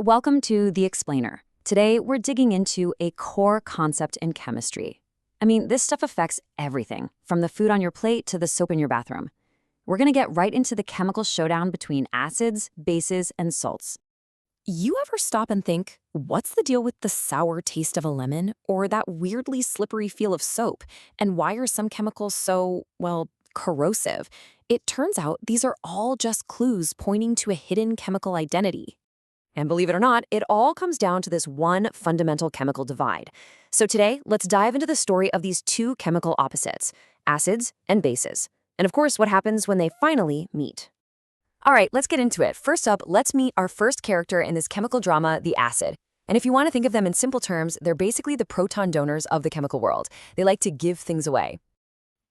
Welcome to The Explainer. Today, we're digging into a core concept in chemistry. I mean, this stuff affects everything, from the food on your plate to the soap in your bathroom. We're going to get right into the chemical showdown between acids, bases, and salts. You ever stop and think, what's the deal with the sour taste of a lemon or that weirdly slippery feel of soap? And why are some chemicals so, well, corrosive? It turns out these are all just clues pointing to a hidden chemical identity. And believe it or not, it all comes down to this one fundamental chemical divide. So today, let's dive into the story of these two chemical opposites, acids and bases. And of course, what happens when they finally meet. All right, let's get into it. First up, let's meet our first character in this chemical drama, the acid. And if you want to think of them in simple terms, they're basically the proton donors of the chemical world. They like to give things away.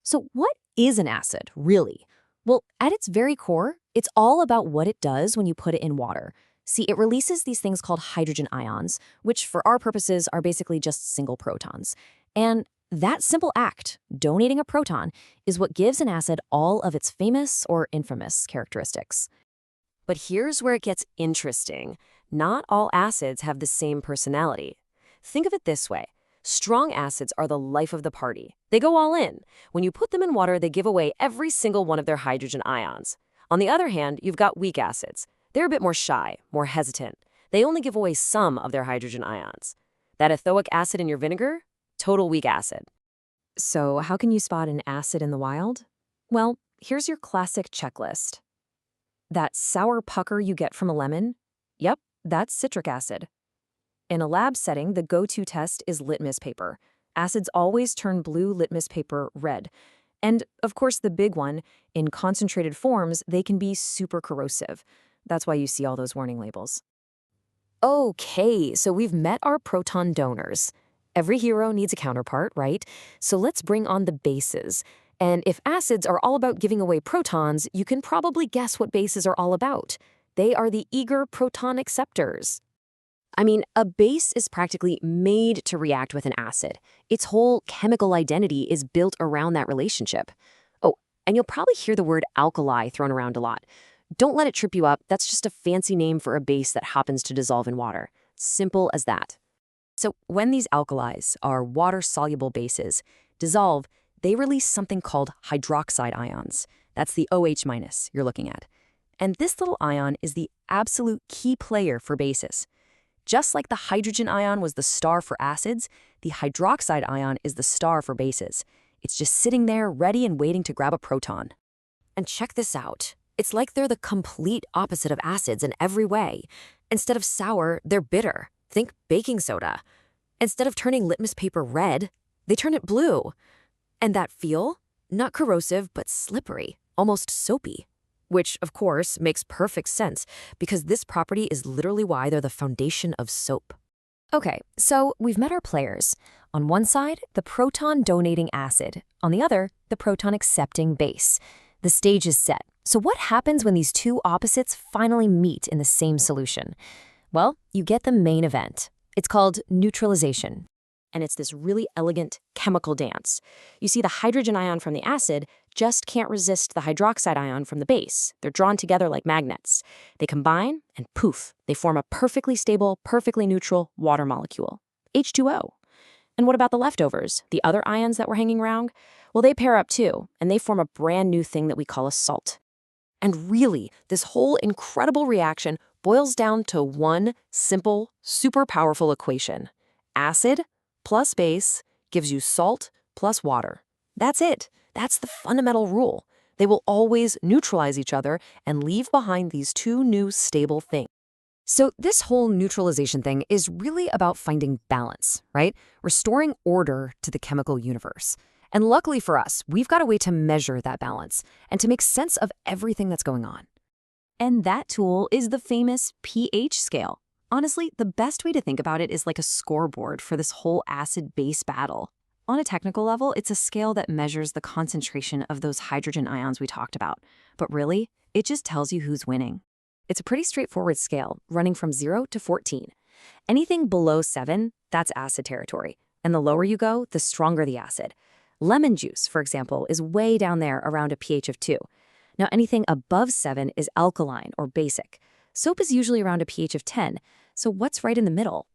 So what is an acid, really? Well, at its very core, it's all about what it does when you put it in water. See, it releases these things called hydrogen ions, which for our purposes are basically just single protons. And that simple act, donating a proton, is what gives an acid all of its famous or infamous characteristics. But here's where it gets interesting. Not all acids have the same personality. Think of it this way. Strong acids are the life of the party. They go all in. When you put them in water, they give away every single one of their hydrogen ions. On the other hand, you've got weak acids. They're a bit more shy, more hesitant. They only give away some of their hydrogen ions. That ethoic acid in your vinegar? Total weak acid. So how can you spot an acid in the wild? Well, here's your classic checklist. That sour pucker you get from a lemon? Yep, that's citric acid. In a lab setting, the go-to test is litmus paper. Acids always turn blue litmus paper red. And, of course, the big one, in concentrated forms, they can be super corrosive. That's why you see all those warning labels. Okay, so we've met our proton donors. Every hero needs a counterpart, right? So let's bring on the bases. And if acids are all about giving away protons, you can probably guess what bases are all about. They are the eager proton acceptors. I mean, a base is practically made to react with an acid. Its whole chemical identity is built around that relationship. Oh, and you'll probably hear the word alkali thrown around a lot. Don't let it trip you up. That's just a fancy name for a base that happens to dissolve in water. Simple as that. So when these alkalis, our water-soluble bases, dissolve, they release something called hydroxide ions. That's the OH- you're looking at. And this little ion is the absolute key player for bases. Just like the hydrogen ion was the star for acids, the hydroxide ion is the star for bases. It's just sitting there ready and waiting to grab a proton. And check this out. It's like they're the complete opposite of acids in every way. Instead of sour, they're bitter. Think baking soda. Instead of turning litmus paper red, they turn it blue. And that feel? Not corrosive, but slippery, almost soapy. Which, of course, makes perfect sense, because this property is literally why they're the foundation of soap. Okay, so we've met our players. On one side, the proton-donating acid. On the other, the proton-accepting base. The stage is set. So what happens when these two opposites finally meet in the same solution? Well, you get the main event. It's called neutralization. And it's this really elegant chemical dance. You see, the hydrogen ion from the acid just can't resist the hydroxide ion from the base. They're drawn together like magnets. They combine, and poof, they form a perfectly stable, perfectly neutral water molecule, H2O. And what about the leftovers, the other ions that were hanging around? Well, they pair up too, and they form a brand new thing that we call a salt. And really, this whole incredible reaction boils down to one simple, super powerful equation. Acid plus base gives you salt plus water. That's it. That's the fundamental rule. They will always neutralize each other and leave behind these two new stable things. So this whole neutralization thing is really about finding balance, right? Restoring order to the chemical universe. And luckily for us, we've got a way to measure that balance and to make sense of everything that's going on. And that tool is the famous pH scale. Honestly, the best way to think about it is like a scoreboard for this whole acid-base battle. On a technical level, it's a scale that measures the concentration of those hydrogen ions we talked about. But really, it just tells you who's winning. It's a pretty straightforward scale, running from 0 to 14. Anything below 7, that's acid territory. And the lower you go, the stronger the acid. Lemon juice, for example, is way down there around a pH of 2. Now, anything above 7 is alkaline or basic. Soap is usually around a pH of 10, So what's right in the middle?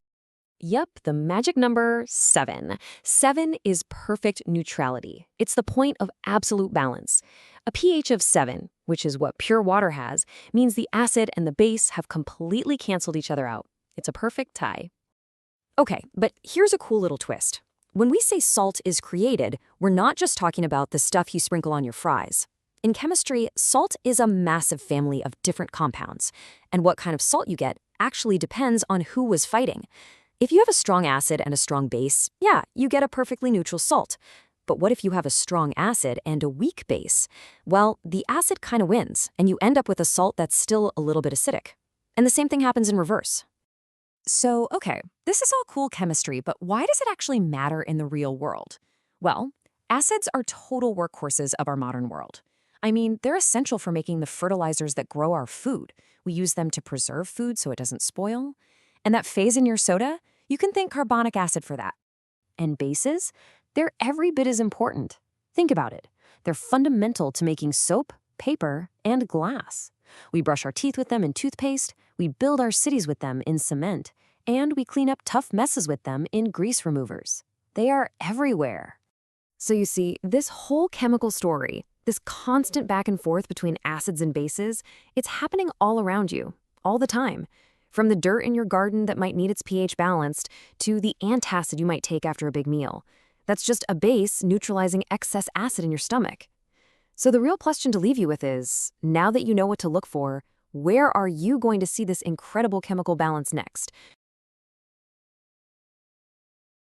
Yep, the magic number 7. 7 is perfect neutrality. It's the point of absolute balance. A pH of 7, which is what pure water has, means the acid and the base have completely canceled each other out. It's a perfect tie. Okay, but here's a cool little twist. When we say salt is created, we're not just talking about the stuff you sprinkle on your fries. In chemistry, salt is a massive family of different compounds, and what kind of salt you get actually depends on who was fighting. If you have a strong acid and a strong base, yeah, you get a perfectly neutral salt. But what if you have a strong acid and a weak base? Well, the acid kind of wins, and you end up with a salt that's still a little bit acidic. And the same thing happens in reverse. So, okay, this is all cool chemistry, but why does it actually matter in the real world? Well, acids are total workhorses of our modern world. I mean, they're essential for making the fertilizers that grow our food. We use them to preserve food so it doesn't spoil. And that phase in your soda, you can thank carbonic acid for that. And bases? They're every bit as important. Think about it. They're fundamental to making soap, paper, and glass. We brush our teeth with them in toothpaste, we build our cities with them in cement, and we clean up tough messes with them in grease removers. They are everywhere. So you see, this whole chemical story, this constant back and forth between acids and bases, it's happening all around you, all the time. From the dirt in your garden that might need its pH balanced, to the antacid you might take after a big meal. That's just a base neutralizing excess acid in your stomach. So the real question to leave you with is, now that you know what to look for, where are you going to see this incredible chemical balance next?